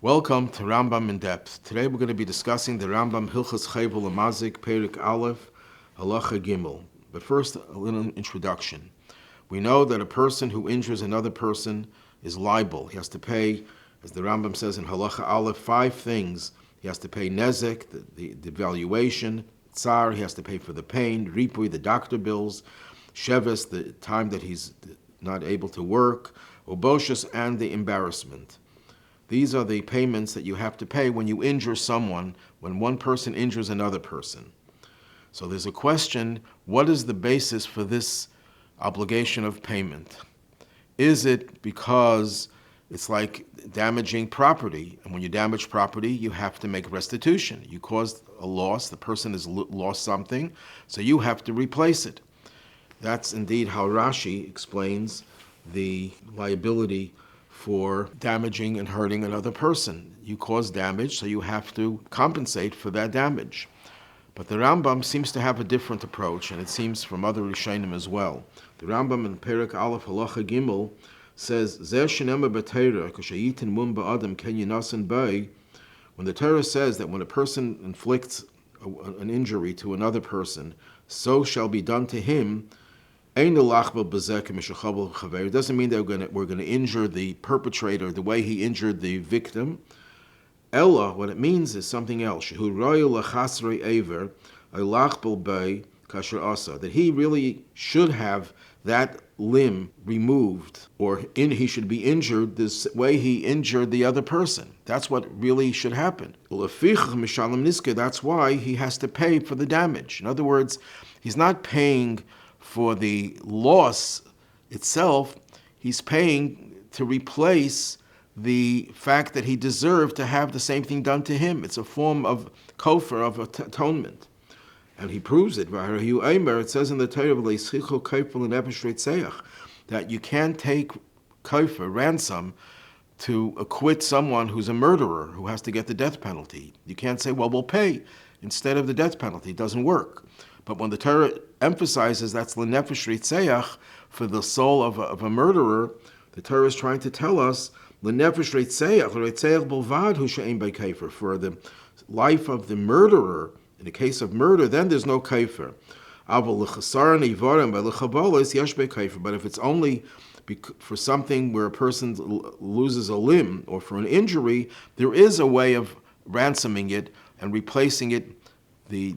Welcome to Rambam in Depth. Today we're going to be discussing the Rambam Hilchos Chayvul Amazik Perik Aleph Halacha Gimel. But first, a little introduction. We know that a person who injures another person is liable. He has to pay, as the Rambam says in Halacha Aleph, 5 things. He has to pay nezek, the valuation, tsar, he has to pay for the pain, ripui, the doctor bills, sheves, the time that he's not able to work, oboshes, and the embarrassment. These are the payments that you have to pay when you injure someone, when one person injures another person. So there's a question, what is the basis for this obligation of payment? Is it because it's like damaging property, and when you damage property, you have to make restitution. You caused a loss, the person has lost something, so you have to replace it. That's indeed how Rashi explains the liability for damaging and hurting another person. You cause damage, so you have to compensate for that damage. But the Rambam seems to have a different approach, and it seems from other Rishonim as well. The Rambam in Perik Aleph Halacha Gimel says, when the Torah says that when a person inflicts an injury to another person, so shall be done to him. It doesn't mean that we're going to injure the perpetrator the way he injured the victim. Ella, what it means is something else. That he really should have that limb removed, or he should be injured this way he injured the other person. That's what really should happen. That's why he has to pay for the damage. In other words, he's not paying for the loss itself, he's paying to replace the fact that he deserved to have the same thing done to him. It's a form of kofar, of atonement. And he proves it. It says in the Torah that you can't take kofar, ransom, to acquit someone who's a murderer, who has to get the death penalty. You can't say, well, we'll pay instead of the death penalty. It doesn't work. But when the Torah emphasizes that's l'nefesh ritzeach, for the soul of a murderer, the Torah is trying to tell us l'nefesh ritzeach b'lvad hu she'ein bei kafir, for the life of the murderer. In the case of murder, then there's no kafir. But if it's only for something where a person loses a limb or for an injury, there is a way of ransoming it and replacing it, the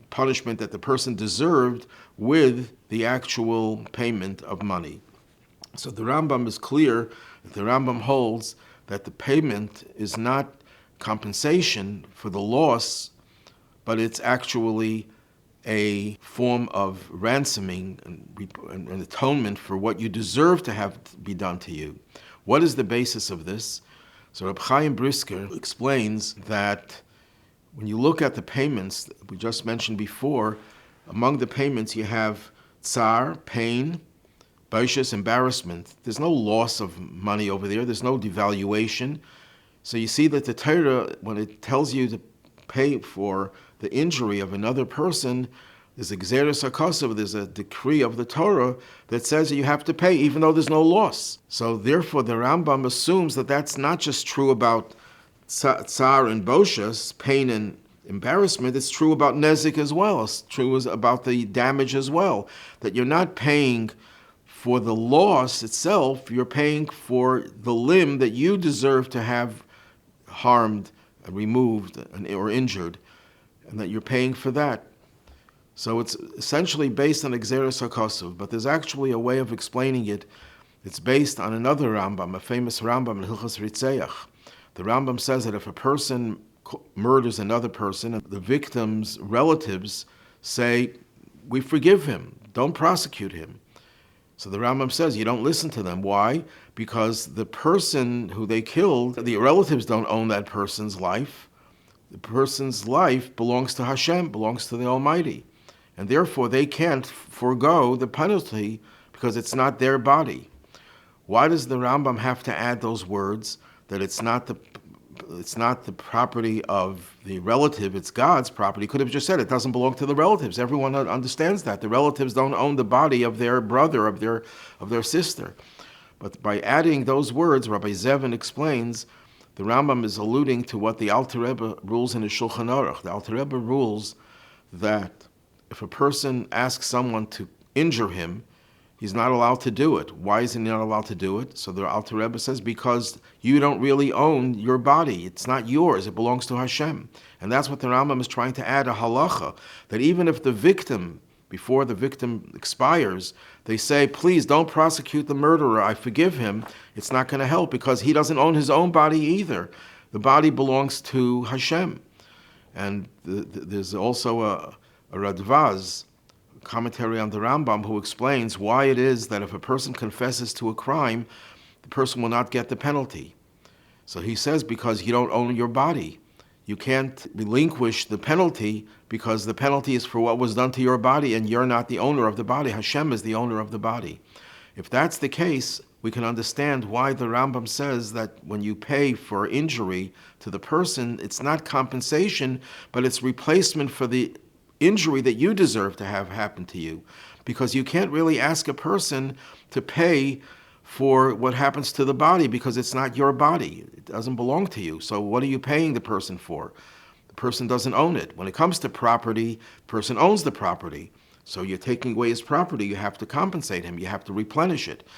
punishment that the person deserved, with the actual payment of money. So the Rambam is clear that the Rambam holds that the payment is not compensation for the loss, but it's actually a form of ransoming and atonement for what you deserve to have be done to you. What is the basis of this? So Reb Chaim Brisker explains that when you look at the payments that we just mentioned before, among the payments you have tsar, pain, boishes, embarrassment. There's no loss of money over there. There's no devaluation. So you see that the Torah, when it tells you to pay for the injury of another person, there's a gzeres hakosov, there's a decree of the Torah that says that you have to pay even though there's no loss. So therefore the Rambam assumes that that's not just true about tsar and boshes, pain and embarrassment, it's true about nezik as well. It's true about the damage as well. That you're not paying for the loss itself, you're paying for the limb that you deserve to have harmed, removed, or injured, and that you're paying for that. So it's essentially based on Gzeres HaKosov, but there's actually a way of explaining it. It's based on another Rambam, a famous Rambam in Hilchos Ritzeach. The Rambam says that if a person murders another person, the victim's relatives say, we forgive him, don't prosecute him. So the Rambam says you don't listen to them. Why? Because the person who they killed, the relatives don't own that person's life. The person's life belongs to Hashem, belongs to the Almighty. And therefore they can't forego the penalty because it's not their body. Why does the Rambam have to add those words that it's not the property of the relative, it's God's property? He could have just said it doesn't belong to the relatives. Everyone understands that. The relatives don't own the body of their brother, of their sister. But by adding those words, Rabbi Zevin explains the Rambam is alluding to what the Alter Rebbe rules in the Shulchan Aruch. The Alter Rebbe rules that if a person asks someone to injure him, he's not allowed to do it. Why is he not allowed to do it? So the Alter Rebbe says, because you don't really own your body. It's not yours. It belongs to Hashem. And that's what the Rambam is trying to add, a halacha, that even if the victim, before the victim expires, they say, please don't prosecute the murderer. I forgive him. It's not going to help because he doesn't own his own body either. The body belongs to Hashem. And there's also a Radvaz, commentary on the Rambam, who explains why it is that if a person confesses to a crime, the person will not get the penalty. So he says, because you don't own your body. You can't relinquish the penalty because the penalty is for what was done to your body and you're not the owner of the body. Hashem is the owner of the body. If that's the case, we can understand why the Rambam says that when you pay for injury to the person, it's not compensation, but it's replacement for the injury that you deserve to have happen to you. Because you can't really ask a person to pay for what happens to the body because it's not your body. It doesn't belong to you. So what are you paying the person for? The person doesn't own it. When it comes to property, the person owns the property. So you're taking away his property. You have to compensate him. You have to replenish it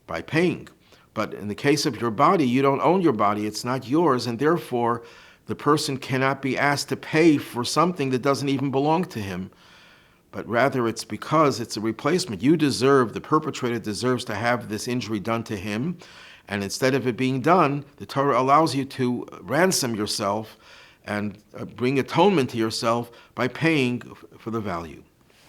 by paying. But in the case of your body, you don't own your body. It's not yours. And therefore, the person cannot be asked to pay for something that doesn't even belong to him. But rather it's because it's a replacement. The perpetrator deserves to have this injury done to him, and instead of it being done, the Torah allows you to ransom yourself and bring atonement to yourself by paying for the value.